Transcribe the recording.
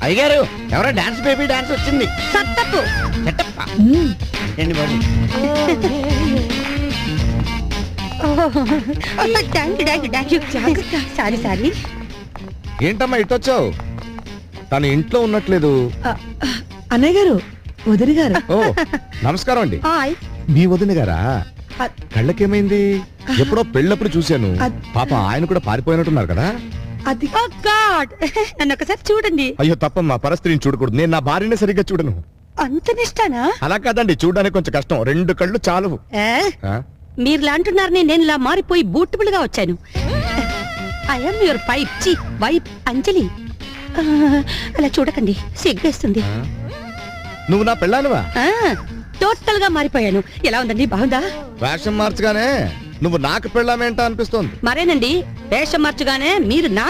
అయ్యగారు ఎవరో dance baby dance వచ్చింది. సత్తపు చెట్టప్ప ఏంటి బాబు? Sorry sorry. ఏంటమ్మా ఇటొచ్చావు? తను ఇంట్లో ఉన్నట్లేదు. అన్నయ్య గారు, వదిన గారు. ఓ నమస్కారం అండి. హాయ్. మీ వదిన గారా? కళ్ళకేమైంది? ఎప్పుడో పెళ్ళప్పుడు చూశాను. పాప ఆయన కూడా పారిపోయినట్టున్నారు కదా. అది ఓ గాడ్, నన్ను ఒకసారి చూడండి. అయ్యో తప్పమ్మా, పరస్త్రీని చూడకూడదు. నేను నా భార్యనే సరిగ్గా చూడను. అంత నిష్టానా? అలా కాదండి, చూడడానికి కొంచెం కష్టం. 2 కళ్ళు చాలు. మీరులా అంటున్నారని నేను ఇలా మారిపోయి బూటబుల్ గా వచ్చాను. ఐఎమ్ యువర్ పైప్ చి వైప్ అంజలి. అలా చూడకండి, సిగ్గేస్తుంది. నువ్వు నా పెళ్ళానువా? టోటల్ గా మారిపోయాను. ఎలా ఉందండి, బాగుందా? వేషం మార్చగానే నువ్వు నాకు పెళ్ళామేంటా అనిపిస్తోంది. మరేనండి, వేషం మార్చగానే మీరు నాకు